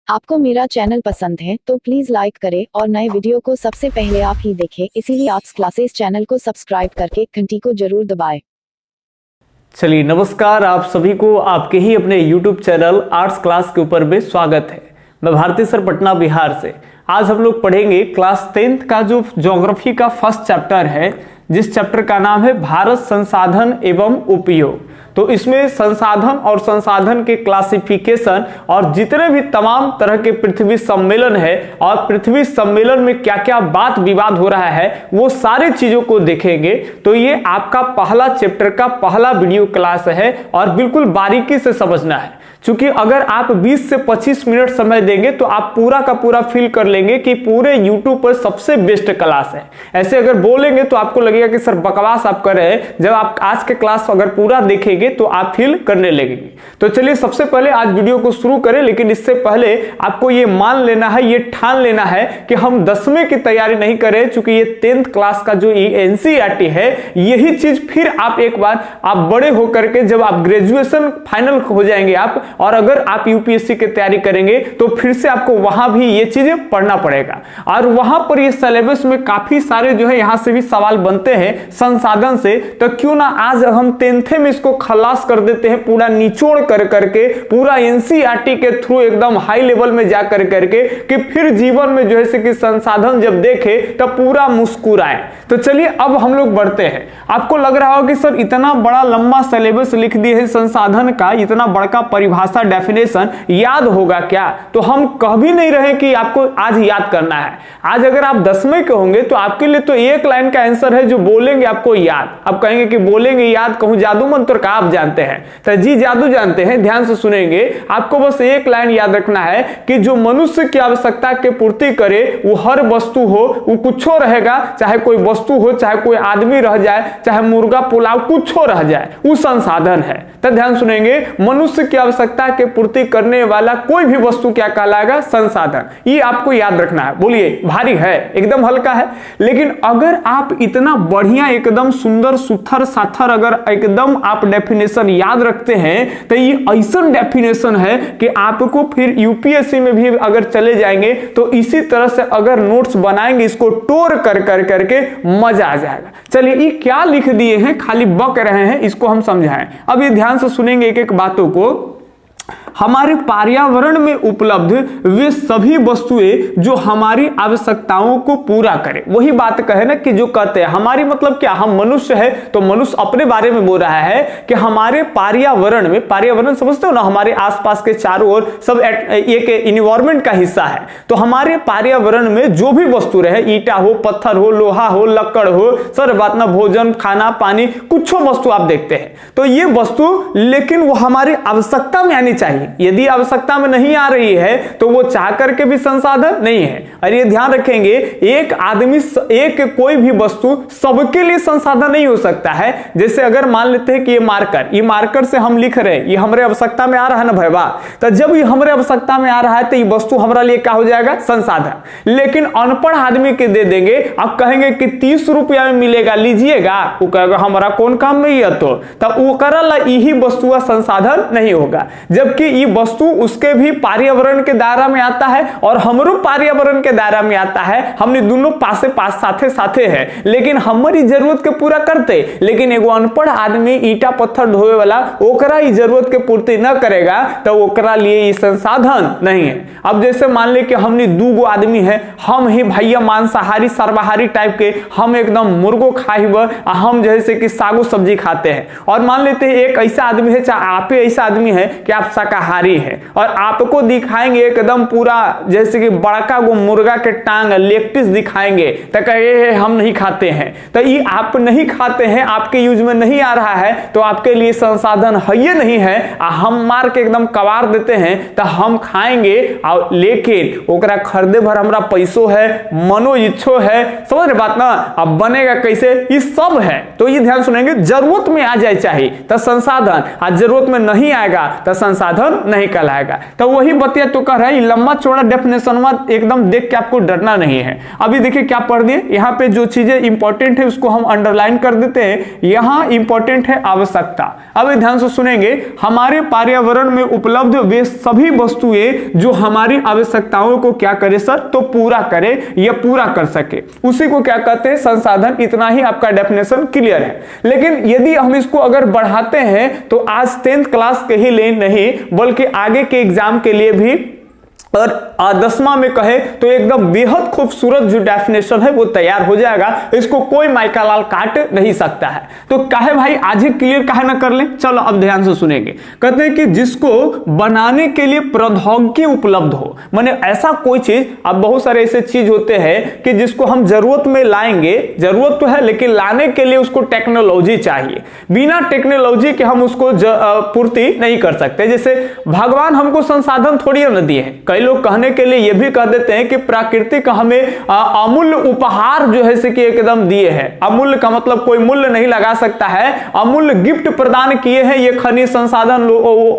आपको मेरा चैनल पसंद है तो प्लीज लाइक करें और नए वीडियो को सबसे पहले आप ही देखें, इसीलिए आर्ट्स क्लासेस चैनल को सब्सक्राइब करके घंटी को जरूर दबाएं। चलिए नमस्कार, आप सभी को आपके ही अपने YouTube चैनल आर्ट्स क्लास के ऊपर में स्वागत है। मैं भारती सर पटना बिहार से। आज हम लोग पढ़ेंगे क्लास 10th का जो ज्योग्राफी का फर्स्ट चैप्टर है, जिस चैप्टर का नाम है भारत संसाधन एवं उपयोग। तो इसमें संसाधन और संसाधन के क्लासिफिकेशन और जितने भी तमाम तरह के पृथ्वी सम्मेलन है और पृथ्वी सम्मेलन में क्या क्या बात विवाद हो रहा है वो सारी चीजों को देखेंगे। तो ये आपका पहला चैप्टर का पहला वीडियो क्लास है और बिल्कुल बारीकी से समझना है, क्योंकि अगर आप 20 से 25 मिनट समय देंगे तो आप पूरा का पूरा फील कर लेंगे कि पूरे YouTube पर सबसे बेस्ट क्लास है। ऐसे अगर बोलेंगे तो आपको लगेगा कि सर बकवास आप कर रहे हैं। जब आप आज के क्लास अगर पूरा देखेंगे तो आप फील करने लगेंगे। तो चलिए सबसे पहले आज वीडियो को शुरू करें, लेकिन इससे पहले आपको ये मान लेना है, ये ठान लेना है कि हम 10वीं की तैयारी नहीं करें, क्योंकि ये 10th क्लास का जो NCERT है यही चीज फिर आप एक बार आप बड़े होकर के जब आप ग्रेजुएशन फाइनल हो जाएंगे आप, और अगर आप यूपीएससी की तैयारी करेंगे तो फिर से आपको वहां भी ये चीजें पढ़ना पड़ेगा। और वहां पर ये सिलेबस में काफी सारे जो है यहां से भी सवाल बनते हैं संसाधन से। तो क्यों ना आज हम 10th में इसको खलास कर देते हैं, पूरा निचोड़ कर करके पूरा एनसीईआरटी के थ्रू एकदम हाई लेवल में जा कर करके कि फिर जीवन में जो है कि संसाधन जब देखे तब पूरा मुस्कुराए। तो चलिए अब हम लोग बढ़ते हैं। आपको लग रहा होगा कि सर इतना बड़ा लंबा सिलेबस लिख दिए है संसाधन का, इतना बड़ा परिभाषा डेफिनेशन याद होगा क्या? तो हम कह भी नहीं रहे कि आपको आज याद करना है। आज अगर आप 10वीं के होंगे तो आपके लिए तो एक लाइन का आंसर है जो बोलेंगे आपको याद। आप कहेंगे कि बोलेंगे याद, कहूं जादू मंत्र का आप जानते हैं, तो जी जादू जानते हैं, ध्यान से सुनेंगे। आपको बस एक लाइन याद रखना है कि जो मनुष्य की आवश्यकता के पूर्ति करे वो हर वस्तु हो, वो कुछ हो रहेगा, चाहे कोई वस्तु हो, चाहे कोई आदमी रह जाए, चाहे मुर्गा पुलाव कुछ हो रह जाए, वो संसाधन है। तो ध्यान सुनेंगे, मनुष्य की आवश्यकता के पूर्ति करने वाला कोई भी वस्तु क्या कहलाएगा? संसाधन। ये आपको याद रखना है। बोलिए भारी है, एकदम हल्का है, लेकिन अगर आप इतना बढ़िया एकदम सुंदर सुथर साथर अगर एकदम आप डेफिनेशन याद रखते हैं तो ये ऐसा डेफिनेशन है कि आपको फिर यूपीएससी में भी अगर चले जाएंगे तो इसी तरह से अगर नोट्स बनाएंगे इसको टोर कर कर करके मजा आ जाएगा। चलिए ये क्या लिख दिए हैं, खाली बक रहे हैं, इसको हम समझाएं। अब ये ध्यान से सुनेंगे एक एक बातों को। हमारे पर्यावरण में उपलब्ध वे सभी वस्तुएं जो हमारी आवश्यकताओं को पूरा करें। वही बात कहे ना कि जो कहते हैं हमारी मतलब क्या, हम मनुष्य है तो मनुष्य अपने बारे में बोल रहा है कि हमारे पर्यावरण में, पर्यावरण समझते हो ना, हमारे आसपास के चारों ओर सब एक इन्वायरमेंट का हिस्सा है। तो हमारे पर्यावरण में जो भी वस्तु रहे, ईटा हो, पत्थर हो, लोहा हो, लकड़ हो, सर बात ना, भोजन, खाना, पानी, कुछ वस्तु आप देखते हैं तो ये वस्तु, लेकिन वो हमारी आवश्यकता में आनी चाहिए। यदि आवश्यकता में नहीं आ रही है तो वो चाह करके भी संसाधन नहीं है। और ये ध्यान रखेंगे, एक आदमी, एक कोई भी वस्तु सबके लिए संसाधन नहीं हो सकता है। जैसे अगर मान लेते हैं कि ये मार्कर से हम लिख रहे हैं, ये हमारे आवश्यकता में आ रहा है ना भैया, तो जब ये हमारे आवश्यकता में आ रहा है तो ये वस्तु हमारा लिए क्या हो जाएगा? संसाधन। लेकिन अनपढ़ आदमी के दे देंगे, आप कहेंगे कि 30 रुपया में मिलेगा, लीजिएगा, वो कहेगा हमारा कौन काम नहीं है, तो तब वो करला यही वस्तु संसाधन नहीं होगा। जबकि ये वस्तु उसके भी पर्यावरण के दायरा में आता है और हमरो पर्यावरण के दायरा में आता है। हमने दोनों पासे पास साथे साथे है, लेकिन हमारी जरूरत के पूरा करते, लेकिन एगो अनपढ़ आदमी ईटा पत्थर ढोए वाला ओकरा ही जरूरत के पूर्ति न करेगा तो ओकरा लिए ये संसाधन नहीं है। अब जैसे मान ले कि हमने 2 आदमी है, हम ही भैया मांसाहारी सर्वाहारी टाइप के, हम एकदम मुर्गो खाइब, हम जैसे कि सागो सब्जी खाते हैं, और मान लेते हैं एक ऐसा आदमी है, चाहे आप ऐसा आदमी है कि आप शाकाहारी है, और आपको दिखाएंगे एकदम पूरा जैसे कि बड़का गो मुर्गा के टांग लेग पीस दिखाएंगे तो कहे हम नहीं खाते हैं। तो ये आप नहीं खाते हैं, आपके यूज में नहीं आ रहा है तो आपके लिए संसाधन है ये नहीं है। हम मार के एकदम कबार देते हैं तो हम खाएंगे, और लेकिन ओकरा खरीदे भर हमरा पैसों है, मनो इच्छो है, समझ रहे बात ना? अब बनेगा कैसे, ये सब है। तो ये ध्यान सुनेंगे, जरूरत में आ जाए चाहिए तो संसाधन, आज जरूरत में नहीं आएगा तो संसाधन संसाधन नहीं कहलाएगा। तो वही बतिया तो कह रहा है, लंबा चौड़ा डेफिनेशन में एकदम देख के आपको डरना नहीं है। अभी देखिए क्या पढ़ दिए, यहाँ पे जो चीजें इंपॉर्टेंट है उसको हम अंडरलाइन कर देते हैं। यहाँ इंपॉर्टेंट है आवश्यकता। अब ध्यान से सुनेंगे, हमारे पर्यावरण में उपलब्ध वे सभी वस्तुएं जो हमारी आवश्यकताओं को क्या करे सर, तो पूरा करे या पूरा कर सके, उसी को क्या कहते हैं, संसाधन। इतना ही आपका डेफिनेशन क्लियर है। लेकिन यदि हम इसको अगर बढ़ाते हैं तो आज 10th क्लास के ही लिए नहीं बल्कि आगे के एग्जाम के लिए भी और 10वां में कहे तो एकदम बेहद खूबसूरत जो डेफिनेशन है वो तैयार हो जाएगा। इसको कोई माइका लाल काट नहीं सकता है। तो काहे भाई आज ही क्लियर काहे ना कर लें। चलो अब ध्यान से सुनेंगे। कहते हैं कि जिसको बनाने के लिए प्रौद्योगिकी उपलब्ध हो, माने ऐसा कोई चीज, अब बहुत सारे ऐसे चीज होते हैं कि जिसको हम जरूरत में लाएंगे, जरूरत तो है लेकिन लाने के लिए उसको टेक्नोलॉजी चाहिए। बिना टेक्नोलॉजी के हम उसको पूर्ति नहीं कर सकते। जैसे भगवान हमको संसाधन थोड़ी न दिए हैं। कई लोग कहने के लिए यह भी कह देते हैं कि प्राकृतिक हमें अमूल्य उपहार जो है कि एकदम दिए हैं। अमूल्य का मतलब कोई मूल्य नहीं लगा सकता है, अमूल्य गिफ्ट प्रदान किए हैं ये खनिज संसाधन,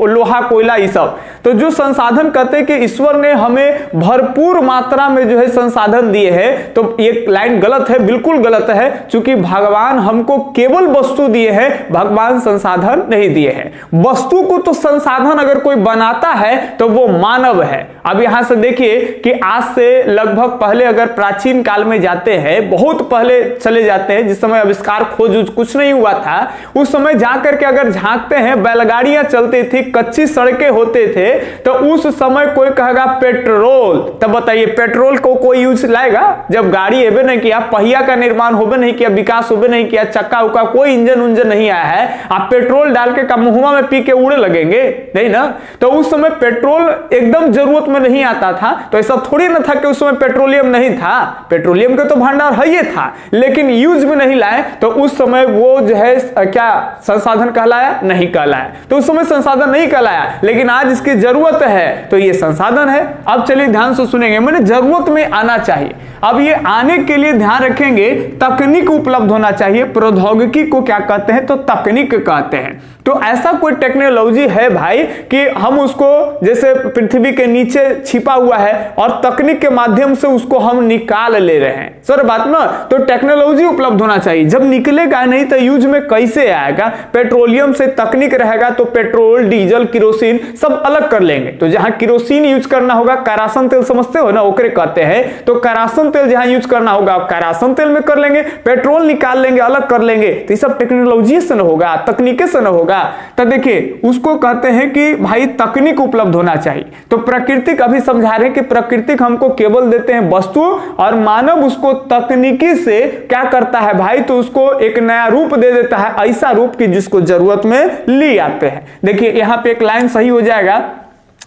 लोहा कोयला ये सब। तो जो संसाधन कहते हैं कि ईश्वर ने हमें भरपूर मात्रा में जो है संसाधन दिए हैं, तो ये लाइन गलत है, बिल्कुल गलत है। चूंकि भगवान हमको केवल वस्तु दिए हैं, भगवान संसाधन नहीं दिए हैं। वस्तु को तो संसाधन अगर कोई बनाता है तो वो मानव है। अब यहां से देखिए कि आज से लगभग पहले अगर प्राचीन काल में जाते हैं, बहुत पहले चले जाते हैं, जिस समय आविष्कार खोज कुछ नहीं हुआ था, उस समय जाकर के अगर झांकते हैं, बैलगाड़ियां चलती थी, कच्ची सड़कें होते थे, तो उस समय कोई कहेगा पेट्रोल। तब बताइए पेट्रोल को कोई यूज लाएगा? जब गाड़ी हेबे नहीं किया, पहिया का निर्माण होबे नहीं किया, विकास होबे नहीं किया, चक्का उक्का कोई इंजन उंजन नहीं आया है, आप पेट्रोल डाल के मुंह में पी के उड़े लगेंगे? नहीं ना। तो उस समय पेट्रोल एकदम जरूरत में नहीं आता था। तो ऐसा थोड़ी ना था कि उस समय पेट्रोलियम नहीं था, पेट्रोलियम का तो भंडार है ही था, लेकिन यूज में नहीं लाए। तो उस समय वो जो है क्या संसाधन कहलाया? नहीं कहलाया। तो उस समय संसाधन नहीं कहलाया, लेकिन आज इसकी जरूरत है तो ये संसाधन है। अब चलिए ध्यान से सुनेंगे, मैंने जरूरत में आना चाहिए। अब ये आने के लिए ध्यान रखेंगे तकनीक उपलब्ध होना चाहिए। प्रौद्योगिकी को क्या कहते हैं? तो तकनीक कहते हैं। तो ऐसा कोई टेक्नोलॉजी है भाई कि हम उसको जैसे पृथ्वी के नीचे छिपा हुआ है और तकनीक के माध्यम से उसको हम निकाल ले रहे हैं। सर बात ना, तो टेक्नोलॉजी उपलब्ध होना चाहिए। जब निकलेगा नहीं तो यूज में कैसे आएगा? पेट्रोलियम से तकनीक रहेगा तो पेट्रोल, डीजल, किरोसिन सब अलग कर लेंगे। तो जहां किरोसिन यूज करना होगा, करासन तेल समझते हो ना, ओकरे कहते हैं। तो करासन तेल जहां यूज करना होगा करासन तेल में कर लेंगे, पेट्रोल निकाल लेंगे, अलग कर लेंगे। तो ये सब टेक्नोलॉजी से न होगा, तकनीक से न होगा। तो देखिए उसको कहते हैं कि भाई तकनीक उपलब्ध होना चाहिए। तो प्राकृतिक अभी समझा रहे हैं कि प्राकृतिक हमको केवल देते हैं वस्तु और मानव उसको तकनीकी से क्या करता है भाई? तो उसको एक नया रूप दे देता है, ऐसा रूप कि जिसको जरूरत में ले आते हैं। देखिए यहां पे एक लाइन सही हो जाएगा।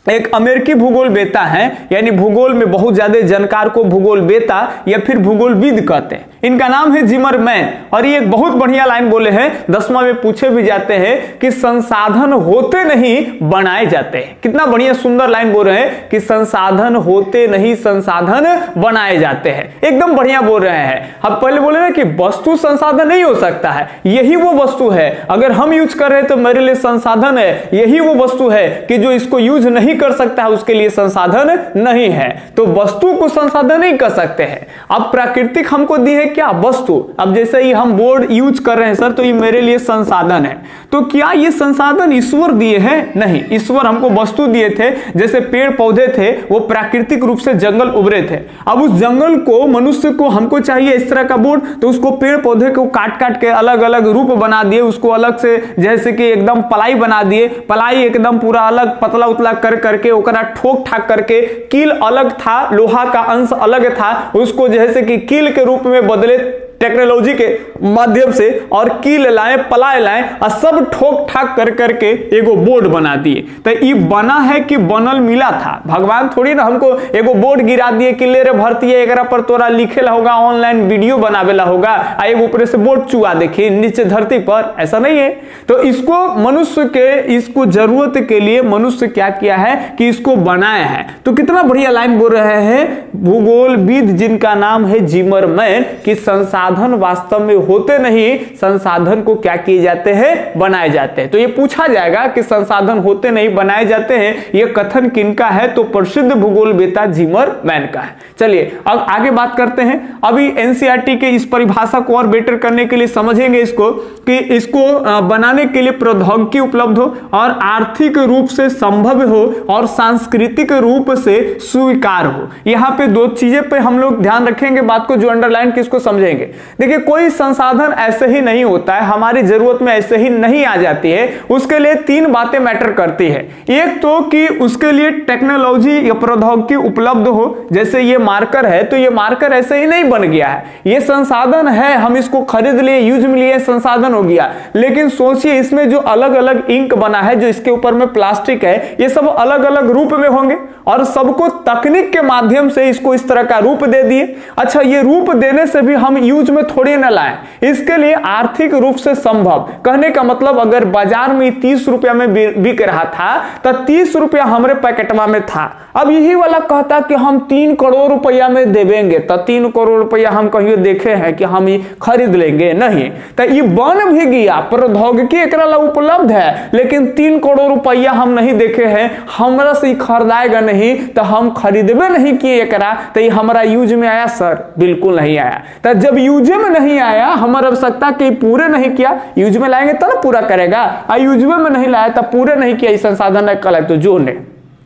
एक अमेरिकी भूगोलवेता है, यानी भूगोल में बहुत ज्यादा जानकार को भूगोलवेता या फिर भूगोलविद कहते हैं। इनका नाम है जिमरमैन और ये एक बहुत बढ़िया लाइन बोले हैं, 10वां में पूछे भी जाते हैं कि संसाधन होते नहीं बनाए जाते हैं। कितना बढ़िया सुंदर लाइन बोल रहे हैं कि संसाधन होते नहीं संसाधन बनाए जाते हैं। एकदम बढ़िया बोल रहे हैं। हम पहले बोले ना कि वस्तु संसाधन नहीं हो सकता है, यही वो वस्तु है। अगर हम यूज कर रहे हैं तो मेरे लिए संसाधन है, यही वो वस्तु है कि जो इसको यूज नहीं कर सकता है उसके लिए संसाधन नहीं है। तो वस्तु को संसाधन नहीं कर सकते हैं। अब प्राकृतिक हमको दी है क्या? वस्तु। अब जैसे ही हम बोर्ड यूज कर रहे हैं सर, तो ये मेरे लिए संसाधन है। तो क्या ये संसाधन ईश्वर दिए हैं? नहीं, ईश्वर हमको वस्तु दिए थे। जैसे पेड़ पौधे थे वो प्राकृतिक रूप से जंगल उभरे थे। अब उस जंगल को मनुष्य को हमको चाहिए इस तरह का बोर्ड, तो उसको पेड़ पौधे को काट काट के अलग अलग रूप बना दिए, उसको अलग से जैसे कि एकदम पलाई बना दिए, पलाई एकदम पूरा अलग पतला उतला कर करके ओकरा ठोक ठाक करके, कील अलग था, लोहा का अंश अलग था, उसको जैसे कि कील के रूप में बदले टेक्नोलॉजी के माध्यम से, और कील लाए, पलाए लाए और सब ठोक ठाक कर करके एगो बोर्ड बना दिए। तो ये बना है कि बनल मिला था? भगवान थोड़ी ना हमको एगो बोर्ड गिरा दिए कि ले रे भर्ती है, एकरा पर तोरा लिखेला होगा, ऑनलाइन वीडियो बनावेला होगा, आ एगो ऊपर से बोर्ड चुआ देखिए नीचे धरती पर, ऐसा नहीं है। तो इसको मनुष्य के इसको जरूरत के लिए मनुष्य क्या किया है कि इसको बनाया है। तो कितना बढ़िया लाइन बोल रहे हैं भूगोलविद जिनका नाम है जिमरमैन कि संसाधन संसाधन वास्तव में होते नहीं, संसाधन को क्या किए जाते हैं, बनाए जाते हैं। तो ये पूछा जाएगा कि संसाधन होते नहीं बनाए जाते हैं, ये कथन किनका है, तो प्रसिद्ध भूगोलवेत्ता जिमरमैन का है। चलिए अब आगे बात करते हैं। अभी एनसीईआरटी के इस परिभाषा को और बेटर करने के लिए समझेंगे इसको कि इसको बनाने के लिए प्रौद्योगिकी उपलब्ध हो और आर्थिक रूप से संभव हो और सांस्कृतिक रूप से स्वीकार हो। यहाँ पे दो चीजें पे हम लोग ध्यान रखेंगे, बात को जो अंडरलाइन किसको समझेंगे। देखिए कोई संसाधन ऐसे ही नहीं होता है, हमारी जरूरत में ऐसे ही नहीं आ जाती है, उसके लिए तीन बातें मैटर करती है। एक तो कि उसके लिए टेक्नोलॉजी या प्रौद्योगिकी उपलब्ध हो, जैसे ये मार्कर है तो ये मार्कर ऐसे ही नहीं बन गया है, ये संसाधन है, हम इसको खरीद लिए, यूज में लिए, संसाधन हो गया। लेकिन सोचिए इसमें जो अलग अलग इंक बना है, जो इसके ऊपर में प्लास्टिक है, ये सब अलग अलग रूप में होंगे और सबको तकनीक के माध्यम से इसको इस तरह का रूप दे दिए। अच्छा ये रूप देने से भी हम यूज में थोड़ी न लाएं, इसके लिए आर्थिक रूप से संभव, कहने का मतलब अगर बाजार में 30 रुपया में बिक रहा था तो 30 रुपया हमारे पैकेटवा में था, अब यही वाला कहता कि हम 3 करोड़ रुपया में देवेंगे, तो 3 करोड़ रुपया हम कहीं देखे हैं कि हम ये खरीद लेंगे नहीं, तो ये बन भी गया, प्रौद्योगिकी एकरा ला उपलब्ध है, लेकिन 3 करोड़ रुपया हम नहीं देखे हैं, हमरा से खरीदाएगा नहीं, तो हम खरीदबे नहीं किए एकरा, तो ये हमारा यूज में आया सर, बिल्कुल नहीं आया। तो जब यूज में नहीं आया, हमारा आवश्यकता के पूरे नहीं किया, यूज में लाएंगे तो ना पूरा करेगा, यूज में नहीं लाया तो पूरे नहीं किया, इस संसाधन कल तो जो ने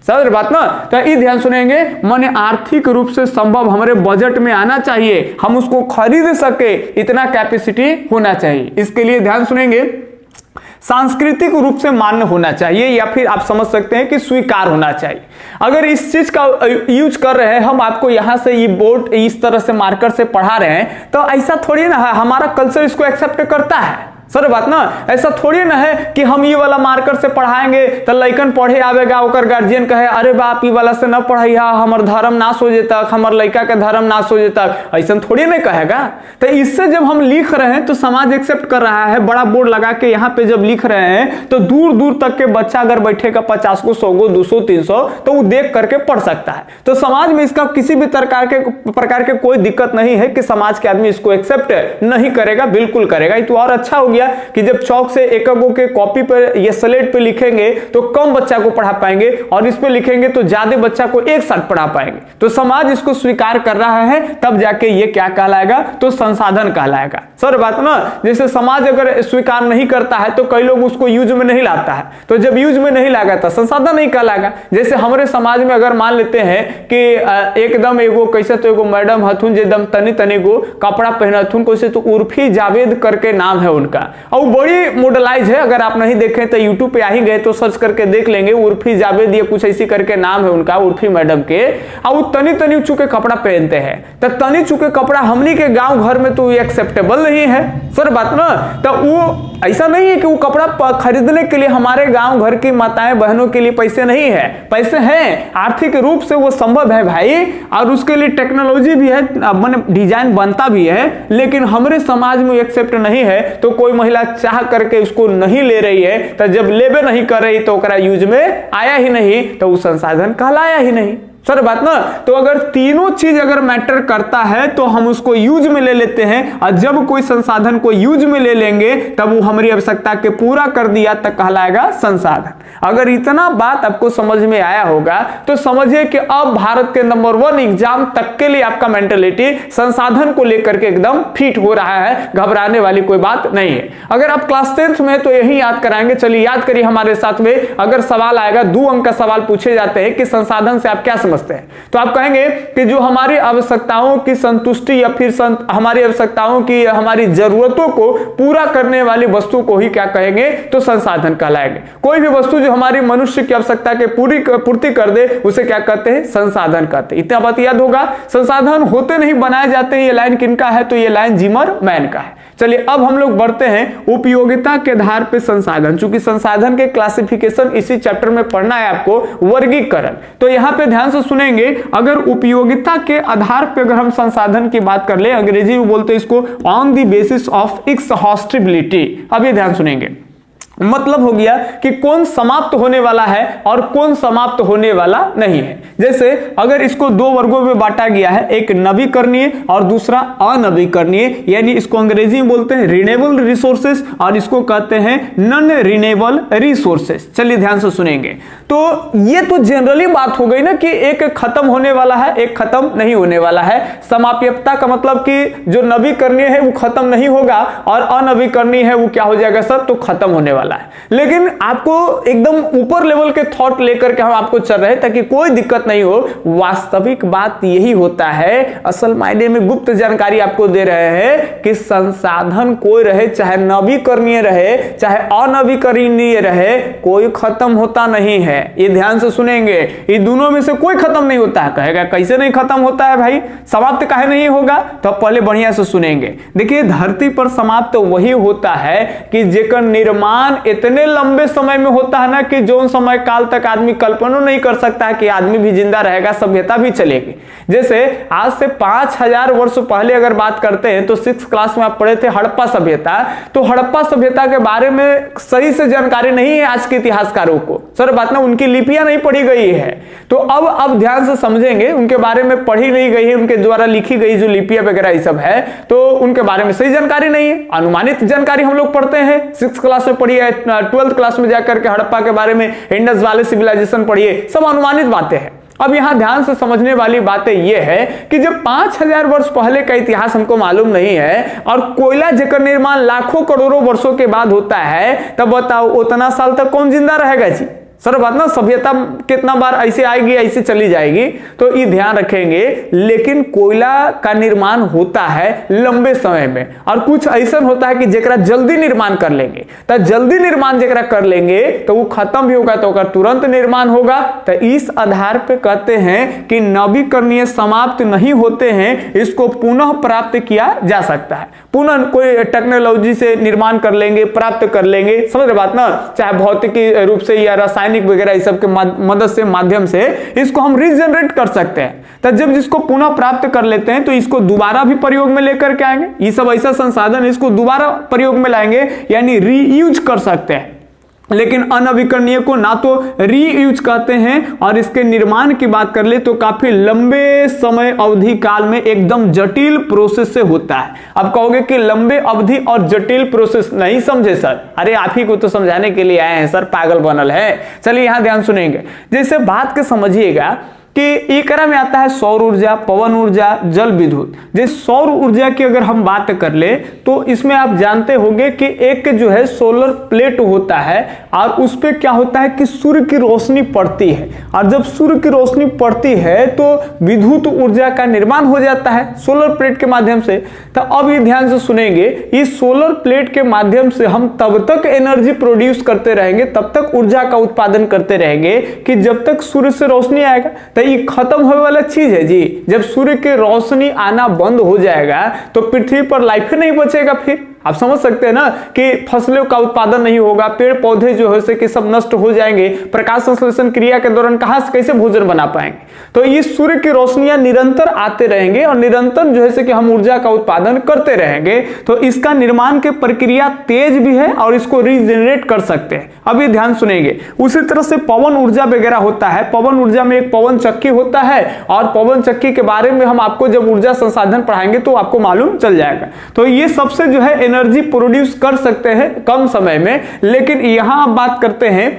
समझ बात ना। तो ये ध्यान सुनेंगे, माने आर्थिक रूप से संभव हमारे बजट में आना चाहिए, हम उसको खरीद सके, इतना कैपेसिटी होना चाहिए। इसके लिए ध्यान सुनेंगे, सांस्कृतिक रूप से मान्य होना चाहिए, या फिर आप समझ सकते हैं कि स्वीकार होना चाहिए। अगर इस चीज का यूज कर रहे हैं हम, आपको यहां से ये बोर्ड इस तरह से मार्कर से पढ़ा रहे हैं, तो ऐसा थोड़ी ना है हमारा कल्चर इसको एक्सेप्ट करता है, सर बात ना। ऐसा थोड़ी ना है कि हम ये वाला मार्कर से पढ़ाएंगे तो लइकन पढ़े आवेगा, ओकर गार्जियन कहे अरे बाप ये वाला से न पढ़ाइया, हमर धर्म नाश हो जेता, हमर लड़का के धर्म नाश हो जेता, ऐसा थोड़ी नहीं कहेगा। तो इससे जब हम लिख रहे हैं तो समाज एक्सेप्ट कर रहा है, बड़ा बोर्ड लगा के यहाँ पे जब लिख रहे हैं तो दूर दूर तक के बच्चा अगर बैठेगा 50 को 100 को 200 300 तो वो देख करके पढ़ सकता है। तो समाज में इसका किसी भी प्रकार के कोई दिक्कत नहीं है कि समाज के आदमी इसको एक्सेप्ट नहीं करेगा, बिल्कुल करेगा। ये तो और अच्छा हो गया कि जब चौक से एक के कॉपी पर या स्लेट पे लिखेंगे तो कम बच्चा को पढ़ा पाएंगे, और इस पे लिखेंगे तो ज्यादा बच्चा को एक साथ पढ़ा पाएंगे। तो समाज इसको स्वीकार कर रहा है, तब जाके ये क्या कहलाएगा, तो संसाधन कहलाएगा। सर बात ना, जैसे समाज अगर स्वीकार नहीं करता है तो कई लोग उसको यूज में नहीं लाता है, तो जब यूज में नहीं लागा तो संसाधन नहीं कहलाएगा। जैसे हमारे समाज में अगर मान लेते हैं कि एकदम एगो कैसे, तो एगो मैडम हथुन जे दम तनी तनी गो कपड़ा पहनथुन, कैसे तो उर्फी जावेद करके नाम है उनका, और बड़ी मॉडलाइज है। अगर आप नहीं देखें तो यूट्यूब पे आ ही गए तो सर्च करके देख लेंगे, उर्फी जावेद ये कुछ ऐसी करके नाम है उनका, उर्फी मैडम के। और वो तनी तनी चुके कपड़ा पहनते हैं, तो तनी चुके कपड़ा हमनी के गांव घर में तो एक्सेप्टेबल नहीं है, सर बात ना। तो वो ऐसा नहीं है कि वो कपड़ा खरीदने के लिए हमारे गांव घर की माताएं बहनों के लिए पैसे नहीं है, पैसे हैं, आर्थिक रूप से वो संभव है भाई, और उसके लिए टेक्नोलॉजी भी है, माने डिजाइन बनता भी है, लेकिन हमारे समाज में एक्सेप्ट नहीं है। तो कोई महिला चाह करके उसको नहीं ले रही है, तो जब लेबे नहीं कर रही तो ओकरा यूज में आया ही नहीं, तो वो संसाधन कहलाया ही नहीं, सर बात ना। तो अगर तीनों चीज अगर मैटर करता है तो हम उसको यूज में ले लेते हैं, और जब कोई संसाधन को यूज में ले लेंगे तब वो हमारी आवश्यकता के पूरा कर दिया तब कहलाएगा संसाधन। अगर इतना बात आपको समझ में आया होगा तो समझिए कि अब भारत के नंबर 1 एग्जाम तक के लिए आपका मेंटेलिटी संसाधन को लेकर के एकदम फिट हो रहा है, घबराने वाली कोई बात नहीं है। अगर आप क्लास 10th में तो यही याद कराएंगे, चलिए याद करिए हमारे साथ में। अगर सवाल आएगा 2 अंक का सवाल पूछे जाते हैं कि संसाधन से आप क्या समझते हैं, तो आप कहेंगे कि जो हमारी आवश्यकताओं की संतुष्टि या फिर हमारी आवश्यकताओं की, हमारी जरूरतों को पूरा करने वाली वस्तु को ही क्या कहेंगे, तो संसाधन कहलाएंगे। कोई भी वस्तु जो हमारी मनुष्य की आवश्यकता के पूर्ति कर दे उसे क्या कहते हैं, संसाधन कहते हैं। इतना बात याद होगा। संसाधन होते नहीं बनाए जाते, ये लाइन किनका है, तो ये लाइन जिमरमैन का है। चलिए अब हम लोग बढ़ते हैं उपयोगिता के आधार पे संसाधन। चूंकि संसाधन के क्लासिफिकेशन इसी चैप्टर में पढ़ना है आपको, वर्गीकरण, तो यहां पे ध्यान से सुनेंगे। अगर उपयोगिता के आधार पे अगर हम संसाधन की बात कर ले, अंग्रेजी में बोलते हैं इसको ऑन द बेसिस ऑफ एक्सहॉस्टिबिलिटी। अब ये ध्यान सुनेंगे, मतलब हो गया कि कौन समाप्त होने वाला है और कौन समाप्त होने वाला नहीं है। जैसे अगर इसको दो वर्गों में बांटा गया है, एक नवीकरणीय और दूसरा अनवीकरणीय, यानी इसको अंग्रेजी में बोलते हैं रिन्यूएबल रिसोर्सेस और इसको कहते हैं नॉन रिन्यूएबल रिसोर्सेस। चलिए ध्यान से सुनेंगे। तो ये तो जनरली बात हो गई ना कि एक खत्म होने वाला है, एक खत्म नहीं होने वाला है। समाप्यता का मतलब कि जो नवीकरणीय है वो खत्म नहीं होगा और अनवीकरणीय है वो क्या हो जाएगा सर, तो खत्म होने वाला है। लेकिन आपको एकदम ऊपर लेवल के थॉट लेकर के हम आपको चल रहे हैं ताकि कोई दिक्कत नहीं हो। वास्तविक बात यही होता है, असल मायने में गुप्त जानकारी आपको दे रहे हैं कि संसाधन कोई रहे, चाहे नवीकरणीय रहे चाहे अनवीकरणीय रहे, कोई खत्म होता नहीं है। ये ध्यान से सुनेंगे, ये दोनों में से कोई खत्म नहीं होता है। कहेगा कैसे नहीं खत्म होता है भाई, समाप्त काहे नहीं होगा, तो पहले बढ़िया से सुनेंगे। देखिए धरती पर समाप्त वही होता है कि जेकर निर्माण इतने लंबे समय में होता है ना कि जो समय काल तक आदमी कल्पना नहीं कर सकता है कि आदमी भी जिंदा रहेगा, सभ्यता भी चलेगी। जैसे आज से 5000 वर्ष पहले अगर बात करते हैं तो 6th क्लास में आप पढ़े थे हड़प्पा सभ्यता। तो हड़प्पा सभ्यता के बारे में सही से जानकारी नहीं है आज के इतिहासकारों को, सर बात ना, उनकी लिपियां नहीं पढ़ी गई है। तो अब ध्यान से समझेंगे, उनके बारे में पढ़ी नहीं गई है, उनके द्वारा लिखी गई जो लिपियां वगैरह ये सब है, तो उनके बारे में सही जानकारी नहीं है। अनुमानित जानकारी हम लोग पढ़ते हैं, 6th क्लास में पढ़ी है, 12th क्लास में जाकर के हड़प्पा के बारे में, इंडस वैली सिविलाइजेशन पढ़िए, सब अनुमानित बातें हैं। अब यहां ध्यान से समझने वाली बातें यह है कि जब 5000 वर्ष पहले का इतिहास हमको मालूम नहीं है और कोयला जेकर निर्माण लाखों करोड़ों वर्षों के बाद होता है, तब बताओ उतना साल तक कौन जिंदा रहेगा जी। सर बात ना, सभ्यता कितना बार ऐसे आएगी ऐसे चली जाएगी, तो ये ध्यान रखेंगे। लेकिन कोयला का निर्माण होता है लंबे समय में और कुछ ऐसा होता है कि जेकरा जल्दी निर्माण कर लेंगे, तो जल्दी निर्माण जेकरा कर लेंगे तो वो खत्म भी होगा तो तुरंत निर्माण होगा। तो इस आधार पे कहते हैं कि नवीकरणीय समाप्त नहीं होते हैं, इसको पुनः प्राप्त किया जा सकता है। पुनः कोई टेक्नोलॉजी से निर्माण कर लेंगे, प्राप्त कर लेंगे, समझ रहे बात ना, चाहे भौतिकी रूप से या रासायनिक वगैरह इस सब के मदद से, माध्यम से इसको हम रीजनरेट कर सकते हैं। तो जब जिसको पुनः प्राप्त कर लेते हैं तो इसको दोबारा भी प्रयोग में लेकर के आएंगे। ये सब ऐसा संसाधन इसको दोबारा प्रयोग में लाएंगे, यानी रीयूज कर सकते हैं। लेकिन अनवीकरणीय को ना तो रीयूज कहते हैं और इसके निर्माण की बात कर ले तो काफी लंबे समय अवधि काल में एकदम जटिल प्रोसेस से होता है। अब कहोगे कि लंबे अवधि और जटिल प्रोसेस नहीं समझे सर, अरे आप ही को तो समझाने के लिए आए हैं सर, पागल बनल है। चलिए यहां ध्यान सुनेंगे, जैसे बात के समझिएगा कि एकरा में आता है सौर ऊर्जा, पवन ऊर्जा, जल विद्युत। जैसे सौर ऊर्जा की अगर हम बात कर ले तो इसमें आप जानते होंगे कि एक जो है सोलर प्लेट होता है और उस पे क्या होता है कि सूर्य की रोशनी पड़ती है और जब सूर्य की रोशनी पड़ती है तो विद्युत ऊर्जा का निर्माण हो जाता है सोलर प्लेट के माध्यम से। तो अब ये ध्यान से सुनेंगे, इस सोलर प्लेट के माध्यम से हम तब तक एनर्जी प्रोड्यूस करते रहेंगे, तब तक ऊर्जा का उत्पादन करते रहेंगे कि जब तक सूर्य से रोशनी आएगा। तो ये खत्म होने वाला चीज है जी। जब सूर्य की रोशनी आना बंद हो जाएगा तो पृथ्वी पर लाइफ ही नहीं बचेगा। फिर आप समझ सकते हैं ना कि फसलों का उत्पादन नहीं होगा, पेड़ पौधे जो है से कि सब नष्ट हो जाएंगे, प्रकाश संश्लेषण क्रिया के दौरान कहां से कैसे भोजन बना पाएंगे। तो ये सूर्य की रोशनियां निरंतर आते रहेंगे और निरंतर जो है से कि हम ऊर्जा का उत्पादन करते रहेंगे। तो इसका निर्माण की प्रक्रिया तेज भी है और इसको रीजनरेट कर सकते हैं। अब ये ध्यान सुनेंगे। उसी तरह से पवन ऊर्जा वगैरह होता है, पवन ऊर्जा में एक पवन चक्की होता है और पवन चक्की के बारे में हम आपको जब ऊर्जा संसाधन पढ़ाएंगे तो आपको मालूम चल जाएगा। तो ये सबसे जो है एनर्जी प्रोड्यूस कर सकते हैं कम समय में। लेकिन यहां आप बात करते हैं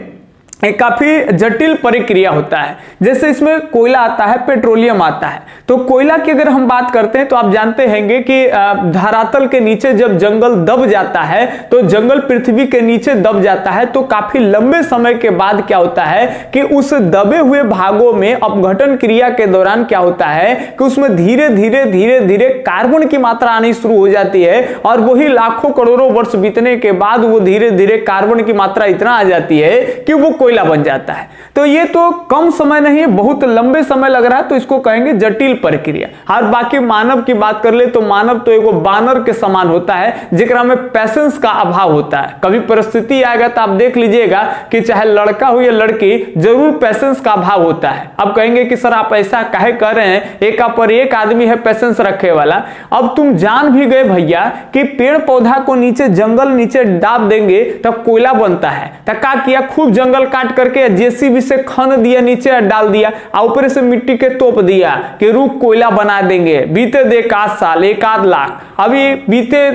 एक काफी जटिल प्रक्रिया होता है। जैसे इसमें कोयला आता है, पेट्रोलियम आता है। तो कोयला की अगर हम बात करते हैं तो आप जानते होंगे कि धरातल के नीचे जब जंगल दब जाता है तो जंगल पृथ्वी के नीचे दब जाता है तो काफी लंबे समय के बाद क्या होता है कि उस दबे हुए भागों में अपघटन क्रिया के दौरान क्या होता है कि उसमें धीरे धीरे धीरे धीरे कार्बन की मात्रा आनी शुरू हो जाती है और वही लाखों करोड़ों वर्ष बीतने के बाद वो धीरे धीरे कार्बन की मात्रा इतना आ जाती है कि वो कोयला कोयला बन जाता है। तो ये तो कम समय नहीं है, बहुत लंबे समय लग रहा है, तो इसको कहेंगे जटिल प्रक्रिया। और बाकी मानव की बात कर ले तो मानव तो एगो बानर के समान होता है, जेकरा में पैसेंस का अभाव होता है। कभी परिस्थिति आएगा तो आप देख लीजिएगा कि चाहे लड़का हो या लड़की, जरूर पैसेंस का अभाव होता है। अब कहेंगे कि सर आप ऐसा काहे कर रहे हैं, एक पर एक आदमी है पैसेंस रखे वाला। अब तुम जान भी गए भैया कि पेड़ पौधा को नीचे जंगल नीचे डाल देंगे तब कोयला बनता है। तो क्या किया, खूब जंगल काट करके जेसीबी से खन दिया, नीचे डाल दिया, ऊपर से मिट्टी के तोप दिया कि रूप कोयला बना देंगे। बीते दे 1 साल 1 लाख, अभी बीते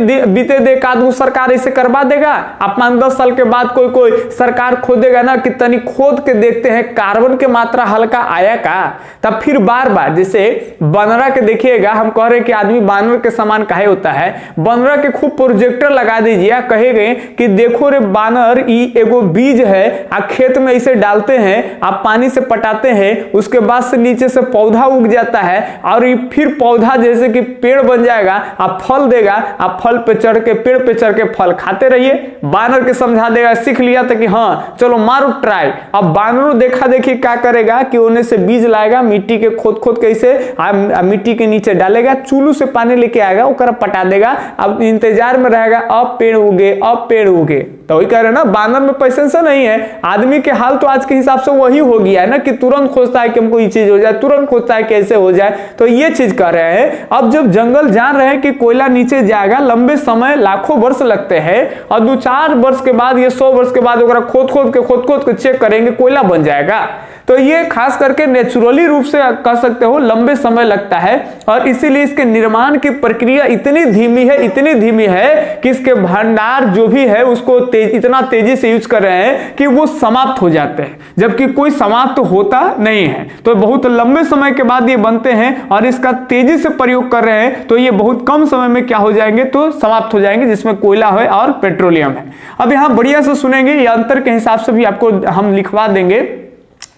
दे 1 सरकार ऐसे करवा देगा। आप 5-10 साल के बाद कोई सरकार खोदेगा ना कि तनी खोद के देखते हैं कार्बन के मात्रा हल्का आया का, तब फिर बार बार, जैसे बनरा के देखिएगा, हम कह रहे कि आदमी बानर के समान काहे होता है, बनरा के खूब प्रोजेक्टर लगा दीजिए, कहेंगे कि देखो रे बानर, ई एगो बीज है, आप खेत में इसे डालते हैं, आप पानी से पटाते हैं, उसके बाद से नीचे से पौधा उग जाता है और ये फिर पौधा जैसे कि पेड़ बन जाएगा, आप फल देगा, आप फल पे चढ़ के, पेड़ पे चढ़ के फल खाते रहिए। बानर के समझा देगा, सीख लिया था कि हाँ चलो मारो ट्राई। अब बानरों देखा देखी क्या करेगा कि उन्हें से बीज लाएगा, मिट्टी के खोद के इसे मिट्टी के नीचे डालेगा, चूलू से पानी लेके आएगा, ओकरा पटा देगा। अब इंतजार में रहेगा अब पेड़ उगे, अब पेड़ उगे। तो वही कह रहे ना, बानर में पैसेंस नहीं है। आदमी के हाल तो आज के हिसाब से वही हो गया है ना कि तुरंत खोजता है कि हमको ये चीज हो जाए, तुरंत खोजता है कैसे हो जाए। तो ये चीज कर रहे हैं। अब जब जंगल जान रहे हैं कि कोयला नीचे जाएगा, लंबे समय लाखों वर्ष लगते हैं, और 2-4 वर्ष के बाद या 100 वर्ष के बाद खोद के चेक करेंगे, कोयला बन जाएगा। तो ये खास करके नेचुरली रूप से कह सकते हो लंबे समय लगता है, और इसीलिए इसके निर्माण की प्रक्रिया इतनी धीमी है कि इसके भंडार जो भी है उसको इतना तेजी से यूज कर रहे हैं कि वो समाप्त हो जाते हैं, जबकि कोई समाप्त होता नहीं है। तो बहुत लंबे समय के बाद ये बनते हैं और इसका तेजी से प्रयोग कर रहे हैं, तो ये बहुत कम समय में क्या हो जाएंगे, तो समाप्त हो जाएंगे, जिसमें कोयला है और पेट्रोलियम है। अब यहाँ बढ़िया से सुनेंगे, ये अंतर के हिसाब से भी आपको हम लिखवा देंगे।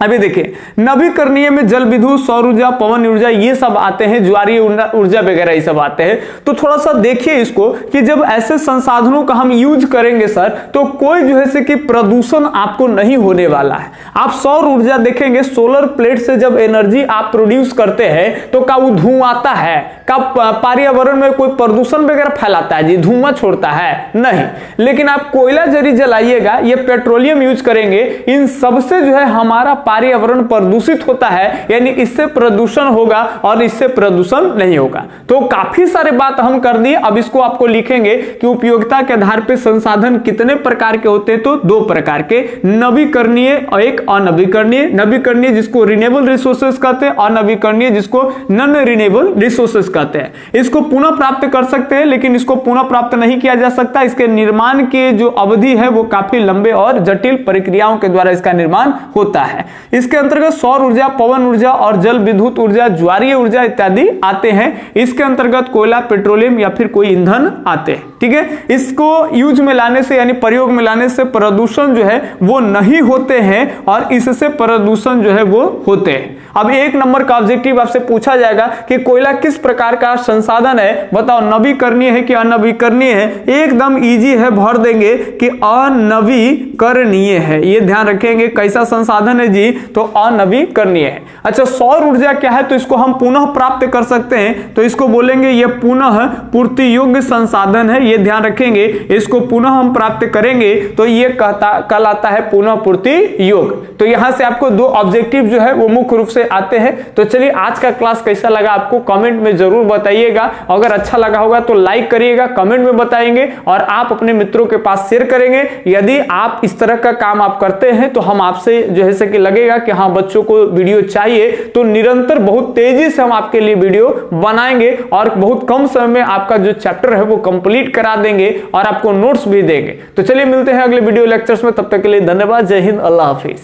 अभी देखिए, नवीकरणीय में जल विद्युत, सौर ऊर्जा, पवन ऊर्जा ये सब आते हैं, ज्वारीय ऊर्जा वगैरह ये सब आते हैं। तो थोड़ा सा देखिए इसको कि जब ऐसे संसाधनों का हम यूज करेंगे सर, तो कोई जो है कि प्रदूषण आपको नहीं होने वाला है। आप सौर ऊर्जा देखेंगे, सोलर प्लेट से जब एनर्जी आप प्रोड्यूस करते हैं तो क्या वो धुआं आता है, क्या पर्यावरण में कोई प्रदूषण वगैरह फैलाता है जी, धुआं छोड़ता है? नहीं। लेकिन आप कोयला जरी जलाइएगा, ये पेट्रोलियम यूज करेंगे, इन सबसे जो है हमारा पर्यावरण प्रदूषित होता है, यानी इससे प्रदूषण होगा और इससे प्रदूषण नहीं होगा। तो काफी सारे बात हम कर दिए। अब इसको आपको लिखेंगे कि उपयोगिता के आधार पर संसाधन कितने प्रकार के होते हैं, तो 2 प्रकार के, नवीकरणीय और एक अनवीकरणीय। नवीकरणीय जिसको रिन्यूएबल रिसोर्सेज कहते हैं, अनवीकरणीय जिसको नॉन रिन्यूएबल रिसोर्सेज कहते हैं। इसको पुनः प्राप्त कर सकते हैं, लेकिन इसको पुनः प्राप्त नहीं किया जा सकता। इसके निर्माण की जो अवधि है वो काफी लंबे और जटिल प्रक्रियाओं के द्वारा इसका निर्माण होता है। इसके अंतर्गत सौर ऊर्जा, पवन ऊर्जा और जल विद्युत ऊर्जा, ज्वारीय ऊर्जा इत्यादि आते हैं। इसके अंतर्गत कोयला, पेट्रोलियम या फिर कोई ईंधन आते हैं। ठीक है, इसको यूज में लाने से यानी प्रयोग में लाने से प्रदूषण जो है वो नहीं होते हैं, और इससे प्रदूषण जो है वो होते हैं। अब 1 नंबर का ऑब्जेक्टिव आपसे पूछा जाएगा कि कोयला किस प्रकार का संसाधन है, बताओ नवीकरणीय है कि अनवीकरणीय है? एकदम इजी है, भर देंगे कि अनवीकरणीय है। ये ध्यान रखेंगे, कैसा संसाधन है जी, तो अनवीकरणीय है। अच्छा, सौर ऊर्जा क्या है, तो इसको हम पुनः प्राप्त कर सकते हैं, तो इसको बोलेंगे ये पुनः पूर्ति योग्य संसाधन है। ये ध्यान रखेंगे, इसको पुनः हम प्राप्त करेंगे तो ये कहलाता है पुनः पूर्ति योग्य। तो यहां से आपको 2 ऑब्जेक्टिव जो है वो मुख्य रूप से आते हैं। तो चलिए, आज का क्लास कैसा लगा आपको कमेंट में जरूर बताइएगा। अगर अच्छा लगा होगा तो लाइक करिएगा, कमेंट में बताएंगे, और आप अपने मित्रों के पास शेयर करेंगे। यदि आप इस तरह का काम आप करते हैं तो हम आपसे जो है कि लगेगा कि हाँ बच्चों को वीडियो चाहिए, तो निरंतर बहुत तेजी से हम आपके लिए वीडियो बनाएंगे और बहुत कम समय में आपका जो चैप्टर है वो कंप्लीट करा देंगे और आपको नोट्स भी देंगे। तो चलिए मिलते हैं अगले वीडियो लेक्चर्स में, तब तक के लिए धन्यवाद। जय हिंद, अल्लाह हाफिज।